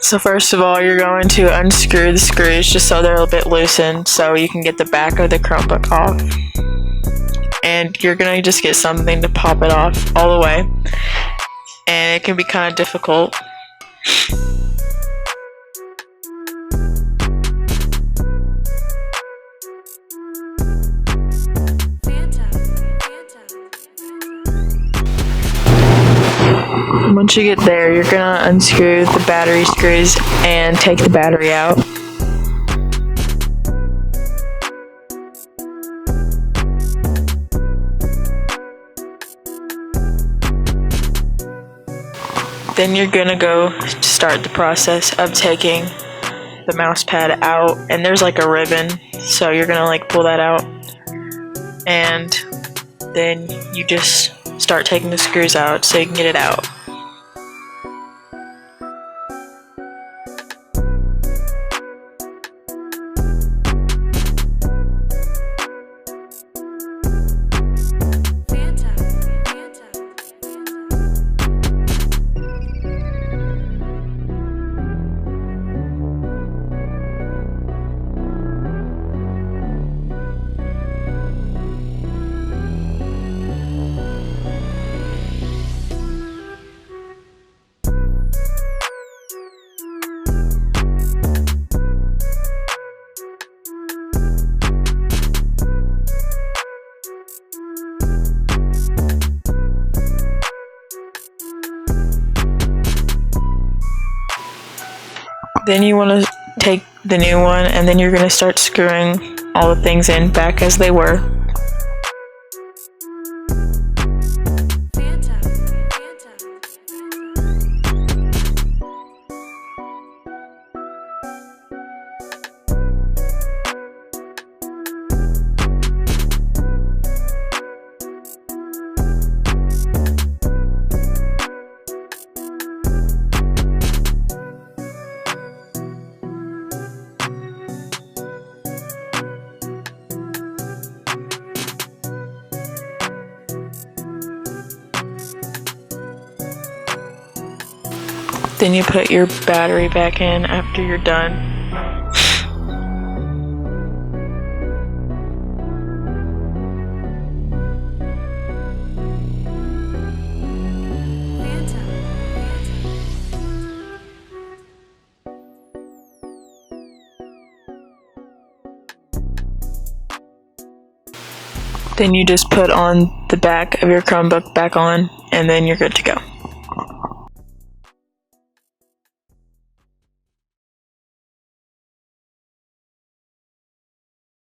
So first of all, you're going to unscrew the screws just so they're a bit loosened so you can get the back of the Chromebook off. And you're going to just get something to pop it off all the way. And it can be kind of difficult. Once you get there, you're gonna unscrew the battery screws and take the battery out. Then you're gonna go start the process of taking the mouse pad out, and there's like a ribbon, so you're gonna like pull that out, and then you just start taking the screws out so you can get it out. Then you want to take the new one, and then you're going to start screwing all the things in back as they were. Then you put your battery back in after you're done. Then you just put on the back of your Chromebook back on, and then you're good to go.